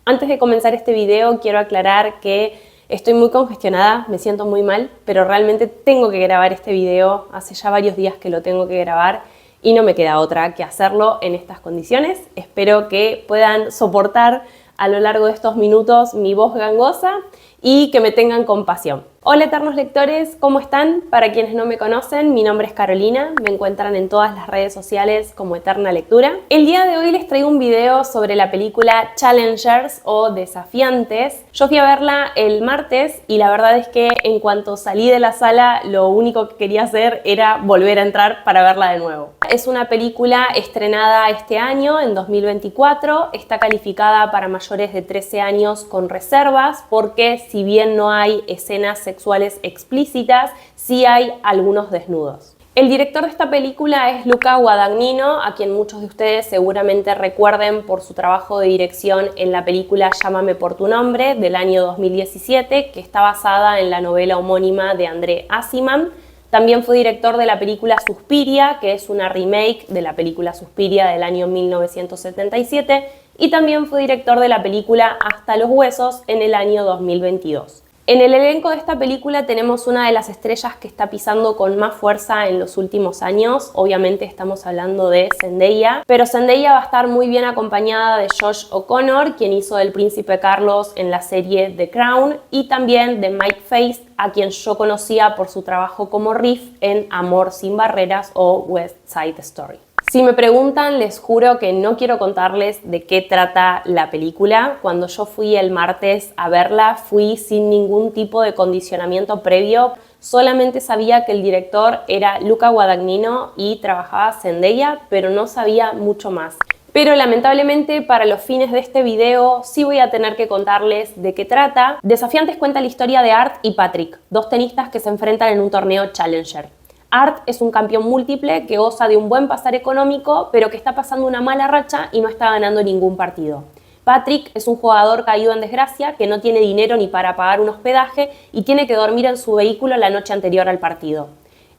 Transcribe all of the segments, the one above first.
Antes de comenzar este video quiero aclarar que estoy muy congestionada, me siento muy mal, pero realmente tengo que grabar este video, hace ya varios días que lo tengo que grabar y no me queda otra que hacerlo en estas condiciones. Espero que puedan soportar a lo largo de estos minutos mi voz gangosa y que me tengan compasión. Hola eternos lectores, ¿cómo están? Para quienes no me conocen, mi nombre es Carolina, me encuentran en todas las redes sociales como Eterna Lectura. El día de hoy les traigo un video sobre la película Challengers o Desafiantes. Yo fui a verla el martes y la verdad es que en cuanto salí de la sala lo único que quería hacer era volver a entrar para verla de nuevo. Es una película estrenada este año, en 2024, está calificada para mayores de 13 años con reservas porque si bien no hay escenas sexuales explícitas, sí hay algunos desnudos. El director de esta película es Luca Guadagnino, a quien muchos de ustedes seguramente recuerden por su trabajo de dirección en la película Llámame por tu nombre del año 2017, que está basada en la novela homónima de André Aciman. También fue director de la película Suspiria, que es una remake de la película Suspiria del año 1977, y también fue director de la película Hasta los huesos en el año 2022. En el elenco de esta película tenemos una de las estrellas que está pisando con más fuerza en los últimos años. Obviamente estamos hablando de Zendaya, pero Zendaya va a estar muy bien acompañada de Josh O'Connor, quien hizo del Príncipe Carlos en la serie The Crown, y también de Mike Faist, a quien yo conocía por su trabajo como Riff en Amor sin barreras o West Side Story. Si me preguntan, les juro que no quiero contarles de qué trata la película. Cuando yo fui el martes a verla, fui sin ningún tipo de condicionamiento previo. Solamente sabía que el director era Luca Guadagnino y trabajaba Zendaya, pero no sabía mucho más. Pero lamentablemente para los fines de este video sí voy a tener que contarles de qué trata. Desafiantes cuenta la historia de Art y Patrick, dos tenistas que se enfrentan en un torneo Challenger. Art es un campeón múltiple que goza de un buen pasar económico, pero que está pasando una mala racha y no está ganando ningún partido. Patrick es un jugador caído en desgracia que no tiene dinero ni para pagar un hospedaje y tiene que dormir en su vehículo la noche anterior al partido.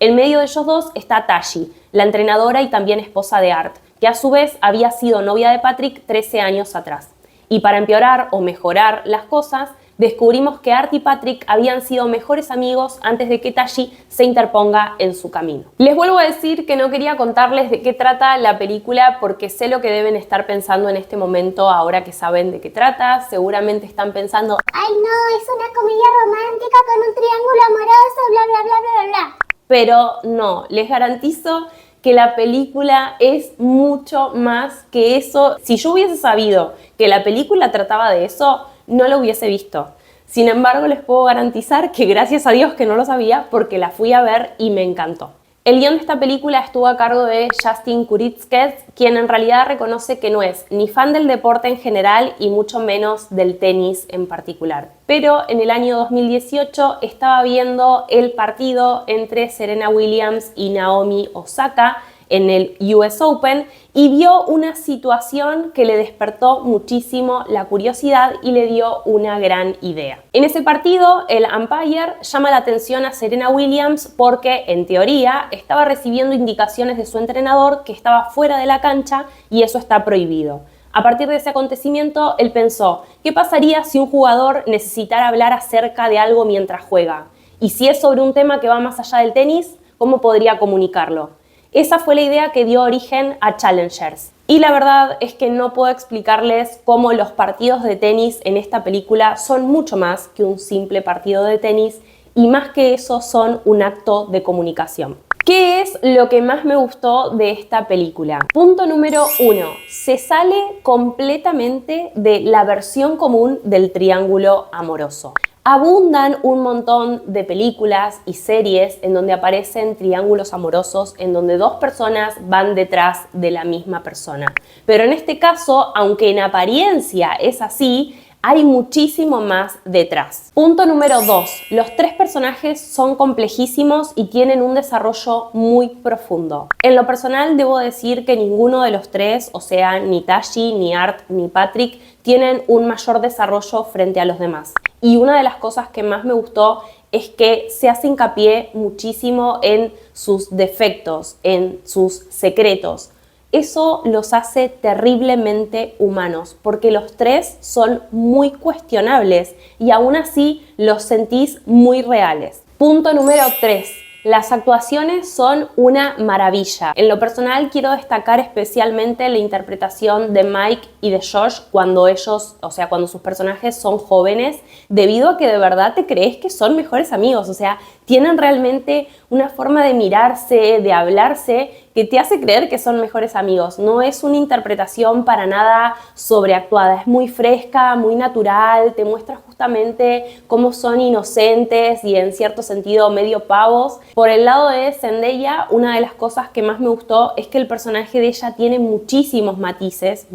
En medio de ellos dos está Tashi, la entrenadora y también esposa de Art, que a su vez había sido novia de Patrick 13 años atrás. Y para empeorar o mejorar las cosas, descubrimos que Art y Patrick habían sido mejores amigos antes de que Tashi se interponga en su camino. Les vuelvo a decir que no quería contarles de qué trata la película porque sé lo que deben estar pensando en este momento ahora que saben de qué trata. Seguramente están pensando, ¡ay no! Es una comedia romántica con un triángulo amoroso, bla bla bla bla bla. Pero no, les garantizo que la película es mucho más que eso. Si yo hubiese sabido que la película trataba de eso, no lo hubiese visto. Sin embargo, les puedo garantizar que gracias a Dios que no lo sabía porque la fui a ver y me encantó. El guión de esta película estuvo a cargo de Justin Kuritzkes, quien en realidad reconoce que no es ni fan del deporte en general y mucho menos del tenis en particular. Pero en el año 2018 estaba viendo el partido entre Serena Williams y Naomi Osaka en el US Open y vio una situación que le despertó muchísimo la curiosidad y le dio una gran idea. En ese partido, el umpire llama la atención a Serena Williams porque, en teoría, estaba recibiendo indicaciones de su entrenador que estaba fuera de la cancha y eso está prohibido. A partir de ese acontecimiento, él pensó, ¿qué pasaría si un jugador necesitara hablar acerca de algo mientras juega? Y si es sobre un tema que va más allá del tenis, ¿cómo podría comunicarlo? Esa fue la idea que dio origen a Challengers. Y la verdad es que no puedo explicarles cómo los partidos de tenis en esta película son mucho más que un simple partido de tenis y más que eso son un acto de comunicación. ¿Qué es lo que más me gustó de esta película? Punto número 1. Se sale completamente de la versión común del triángulo amoroso. Abundan un montón de películas y series en donde aparecen triángulos amorosos en donde dos personas van detrás de la misma persona. Pero en este caso, aunque en apariencia es así, hay muchísimo más detrás. Punto número 2. Los tres personajes son complejísimos y tienen un desarrollo muy profundo. En lo personal debo decir que ninguno de los tres, o sea, ni Tashi, ni Art, ni Patrick, tienen un mayor desarrollo frente a los demás. Y una de las cosas que más me gustó es que se hace hincapié muchísimo en sus defectos, en sus secretos. eso los hace terriblemente humanos, porque los tres son muy cuestionables y aún así los sentís muy reales. Punto número 3. Las actuaciones son una maravilla. En lo personal quiero destacar especialmente la interpretación de Mike y de Josh cuando ellos, o sea, cuando sus personajes son jóvenes, debido a que de verdad te crees que son mejores amigos, o sea, tienen realmente una forma de mirarse, de hablarse, que te hace creer que son mejores amigos. No es una interpretación para nada sobreactuada, es muy fresca, muy natural, te muestra justamente cómo son inocentes y en cierto sentido medio pavos. Por el lado de Zendaya, una de las cosas que más me gustó es que el personaje de ella tiene muchísimos matices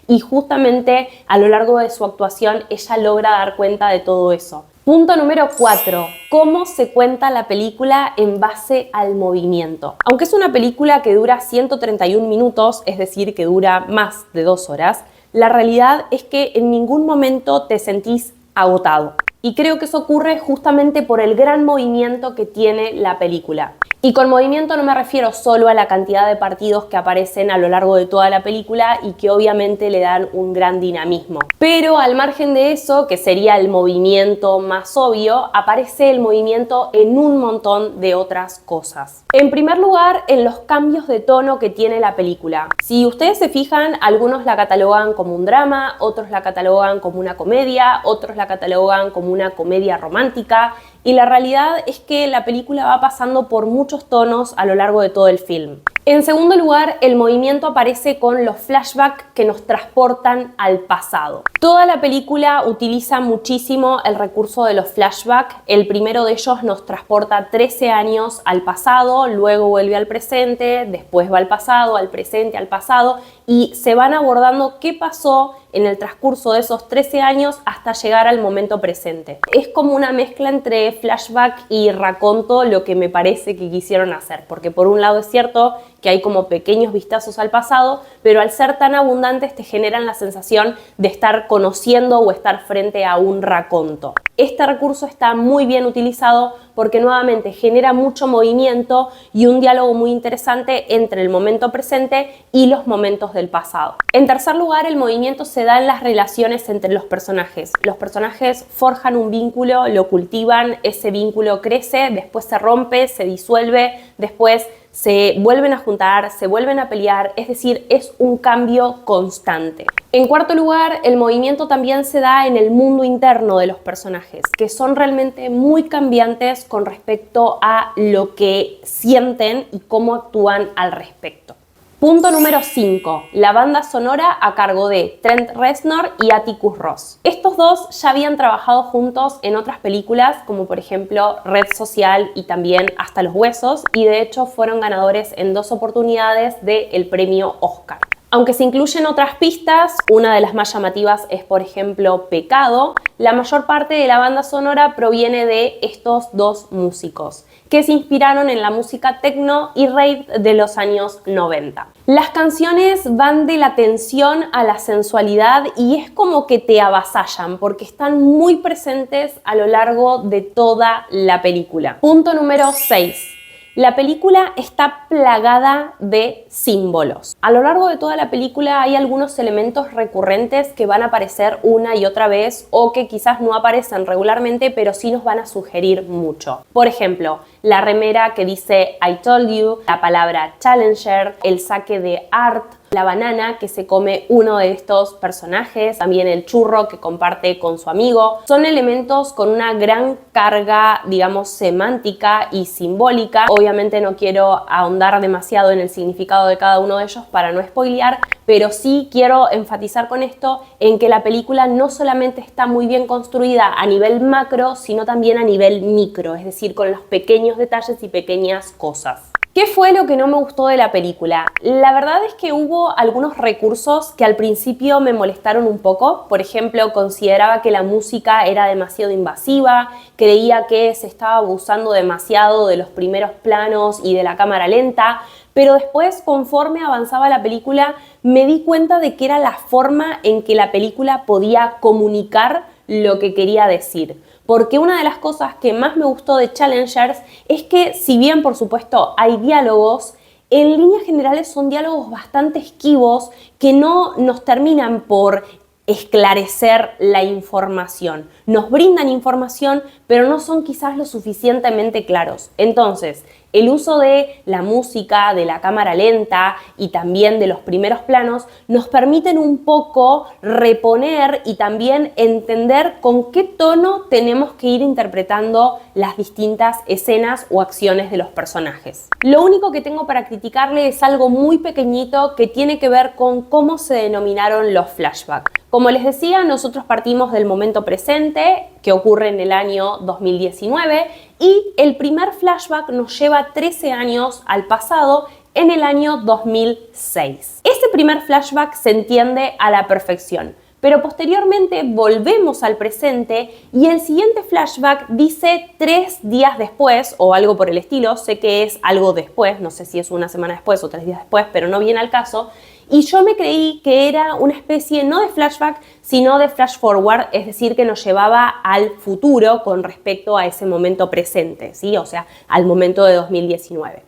y justamente a lo largo de su actuación ella logra dar cuenta de todo eso. Punto número 4. ¿Cómo se cuenta la película en base al movimiento? Aunque es una película que dura 131 minutos, es decir, que dura más de 2 horas, la realidad es que en ningún momento te sentís agotado. Y creo que eso ocurre justamente por el gran movimiento que tiene la película. Y con movimiento no me refiero solo a la cantidad de partidos que aparecen a lo largo de toda la película y que obviamente le dan un gran dinamismo. Pero al margen de eso, que sería el movimiento más obvio, aparece el movimiento en un montón de otras cosas. En primer lugar, en los cambios de tono que tiene la película. Si ustedes se fijan, algunos la catalogan como un drama, otros la catalogan como una comedia, otros la catalogan como una comedia romántica. Y la realidad es que la película va pasando por muchos tonos a lo largo de todo el film. En segundo lugar, el movimiento aparece con los flashbacks que nos transportan al pasado. Toda la película utiliza muchísimo el recurso de los flashbacks. El primero de ellos nos transporta 13 años al pasado, luego vuelve al presente, después va al pasado, al presente, al pasado, y se van abordando qué pasó en el transcurso de esos 13 años hasta llegar al momento presente. Es como una mezcla entre flashback y raconto lo que me parece que quisieron hacer, porque por un lado es cierto que hay como pequeños vistazos al pasado, pero al ser tan abundantes te generan la sensación de estar conociendo o estar frente a un raconto. Este recurso está muy bien utilizado porque nuevamente genera mucho movimiento y un diálogo muy interesante entre el momento presente y los momentos del pasado. En tercer lugar, el movimiento se da en las relaciones entre los personajes. Los personajes forjan un vínculo, lo cultivan, ese vínculo crece, después se rompe, se disuelve, después se vuelven a juntar, se vuelven a pelear, es decir, es un cambio constante. En cuarto lugar, el movimiento también se da en el mundo interno de los personajes, que son realmente muy cambiantes con respecto a lo que sienten y cómo actúan al respecto. Punto número 5. La banda sonora a cargo de Trent Reznor y Atticus Ross. Estos dos ya habían trabajado juntos en otras películas, como por ejemplo Red Social y también Hasta los Huesos, y de hecho fueron ganadores en 2 oportunidades del premio Oscar. Aunque se incluyen otras pistas, una de las más llamativas es por ejemplo Pecado, la mayor parte de la banda sonora proviene de estos dos músicos, que se inspiraron en la música techno y rave de los años 90. Las canciones van de la tensión a la sensualidad y es como que te avasallan porque están muy presentes a lo largo de toda la película. Punto número 6. La película está plagada de símbolos. A lo largo de toda la película hay algunos elementos recurrentes que van a aparecer una y otra vez o que quizás no aparecen regularmente, pero sí nos van a sugerir mucho. Por ejemplo, la remera que dice I told you, la palabra Challenger, el saque de Art, la banana que se come uno de estos personajes, también el churro que comparte con su amigo. Son elementos con una gran carga, digamos, semántica y simbólica. Obviamente no quiero ahondar demasiado en el significado de cada uno de ellos para no spoilear, pero sí quiero enfatizar con esto en que la película no solamente está muy bien construida a nivel macro, sino también a nivel micro, es decir, con los pequeños detalles y pequeñas cosas. ¿Qué fue lo que no me gustó de la película? La verdad es que hubo algunos recursos que al principio me molestaron un poco. Por ejemplo, consideraba que la música era demasiado invasiva, creía que se estaba abusando demasiado de los primeros planos y de la cámara lenta, pero después, conforme avanzaba la película, me di cuenta de que era la forma en que la película podía comunicar lo que quería decir. Porque una de las cosas que más me gustó de Challengers es que, si bien por supuesto hay diálogos, en líneas generales son diálogos bastante esquivos que no nos terminan por esclarecer la información. Nos brindan información, pero no son quizás lo suficientemente claros. Entonces, el uso de la música, de la cámara lenta y también de los primeros planos nos permiten un poco reponer y también entender con qué tono tenemos que ir interpretando las distintas escenas o acciones de los personajes. Lo único que tengo para criticarle es algo muy pequeñito que tiene que ver con cómo se denominaron los flashbacks. Como les decía, nosotros partimos del momento presente, que ocurre en el año 2019, y el primer flashback nos lleva 13 años al pasado, en el año 2006. Ese primer flashback se entiende a la perfección, pero posteriormente volvemos al presente y el siguiente flashback dice 3 días después o algo por el estilo. Sé que es algo después, no sé si es una semana después o 3 días después, pero no viene al caso. Y yo me creí que era una especie no de flashback, sino de flash forward, es decir, que nos llevaba al futuro con respecto a ese momento presente, ¿sí? O sea, al momento de 2019.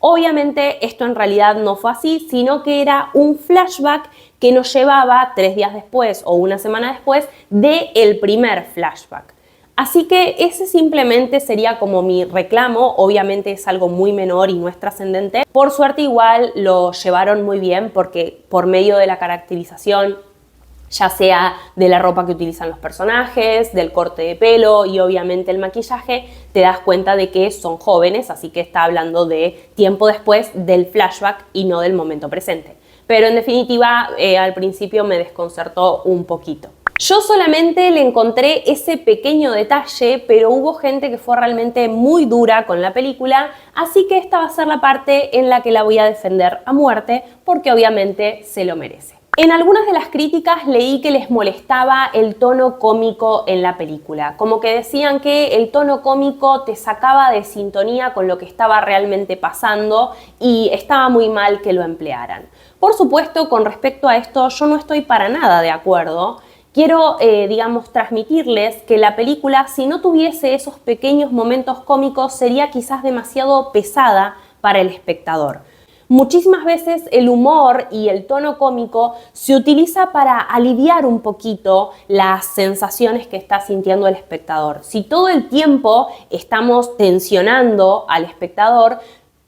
Obviamente esto en realidad no fue así, sino que era un flashback que nos llevaba 3 días después o una semana después del primer flashback. Así que ese simplemente sería como mi reclamo. Obviamente es algo muy menor y no es trascendente. Por suerte igual lo llevaron muy bien porque por medio de la caracterización, ya sea de la ropa que utilizan los personajes, del corte de pelo y obviamente el maquillaje, te das cuenta de que son jóvenes, así que está hablando de tiempo después del flashback y no del momento presente. Pero en definitiva, al principio me desconcertó un poquito. Yo solamente le encontré ese pequeño detalle, pero hubo gente que fue realmente muy dura con la película, así que esta va a ser la parte en la que la voy a defender a muerte, porque obviamente se lo merece. En algunas de las críticas leí que les molestaba el tono cómico en la película, como que decían que el tono cómico te sacaba de sintonía con lo que estaba realmente pasando y estaba muy mal que lo emplearan. Por supuesto, con respecto a esto, yo no estoy para nada de acuerdo. Quiero, transmitirles que la película, si no tuviese esos pequeños momentos cómicos, sería quizás demasiado pesada para el espectador. Muchísimas veces el humor y el tono cómico se utiliza para aliviar un poquito las sensaciones que está sintiendo el espectador. Si todo el tiempo estamos tensionando al espectador,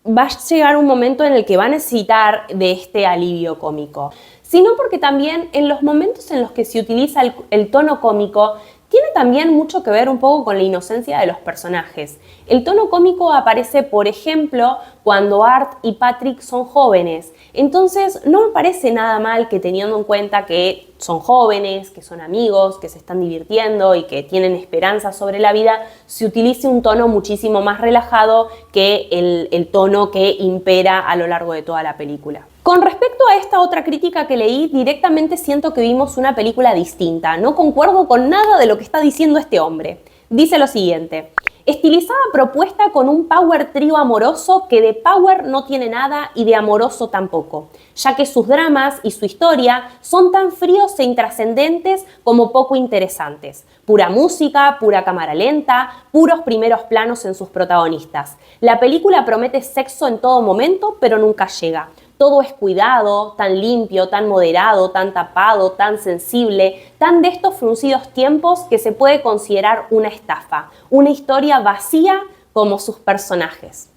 va a llegar un momento en el que va a necesitar de este alivio cómico. Sino porque también en los momentos en los que se utiliza el tono cómico, tiene también mucho que ver un poco con la inocencia de los personajes. El tono cómico aparece, por ejemplo, cuando Art y Patrick son jóvenes. Entonces, no me parece nada mal que, teniendo en cuenta que son jóvenes, que son amigos, que se están divirtiendo y que tienen esperanza sobre la vida, se utilice un tono muchísimo más relajado que el tono que impera a lo largo de toda la película. Con respecto a esta otra crítica que leí, directamente siento que vimos una película distinta. No concuerdo con nada de lo que está diciendo este hombre. Dice lo siguiente: estilizada propuesta con un power trío amoroso que de power no tiene nada y de amoroso tampoco, ya que sus dramas y su historia son tan fríos e intrascendentes como poco interesantes. Pura música, pura cámara lenta, puros primeros planos en sus protagonistas. La película promete sexo en todo momento, pero nunca llega. Todo es cuidado, tan limpio, tan moderado, tan tapado, tan sensible, tan de estos fruncidos tiempos que se puede considerar una estafa, una historia vacía como sus personajes.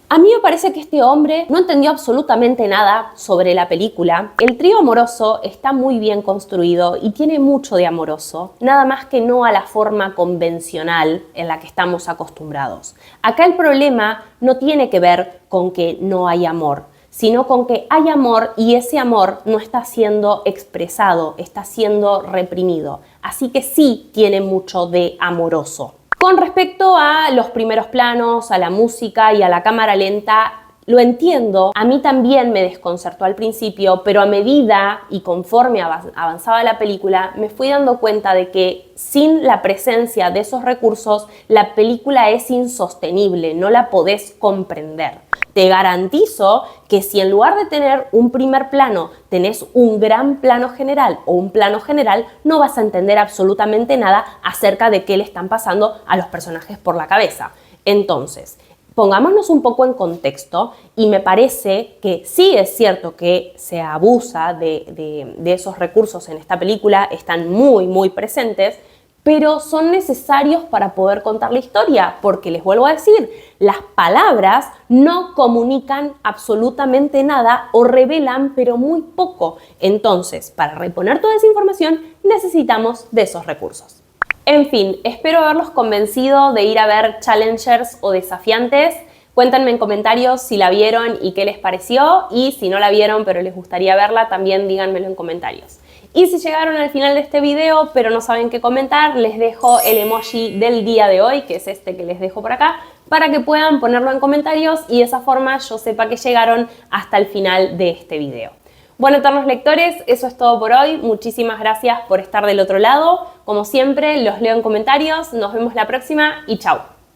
A mí me parece que este hombre no entendió absolutamente nada sobre la película. El trío amoroso está muy bien construido y tiene mucho de amoroso, nada más que no a la forma convencional en la que estamos acostumbrados. Acá el problema no tiene que ver con que no hay amor, sino con que hay amor y ese amor no está siendo expresado, está siendo reprimido. Así que sí tiene mucho de amoroso. Con respecto a los primeros planos, a la música y a la cámara lenta, lo entiendo. A mí también me desconcertó al principio, pero a medida y conforme avanzaba la película, me fui dando cuenta de que sin la presencia de esos recursos, la película es insostenible, no la podés comprender. Te garantizo que si en lugar de tener un primer plano tenés un gran plano general o un plano general, no vas a entender absolutamente nada acerca de qué le están pasando a los personajes por la cabeza. Entonces, pongámonos un poco en contexto y me parece que sí es cierto que se abusa de esos recursos en esta película, están muy presentes, pero son necesarios para poder contar la historia, porque les vuelvo a decir, las palabras no comunican absolutamente nada o revelan pero muy poco. Entonces, para reponer toda esa información necesitamos de esos recursos. En fin, espero haberlos convencido de ir a ver Challengers o Desafiantes. Cuéntenme en comentarios si la vieron y qué les pareció, y si no la vieron pero les gustaría verla, también díganmelo en comentarios. Y si llegaron al final de este video pero no saben qué comentar, les dejo el emoji del día de hoy, que es este que les dejo por acá, para que puedan ponerlo en comentarios y de esa forma yo sepa que llegaron hasta el final de este video. Bueno, eternos lectores, eso es todo por hoy. Muchísimas gracias por estar del otro lado. Como siempre, los leo en comentarios. Nos vemos la próxima y chao.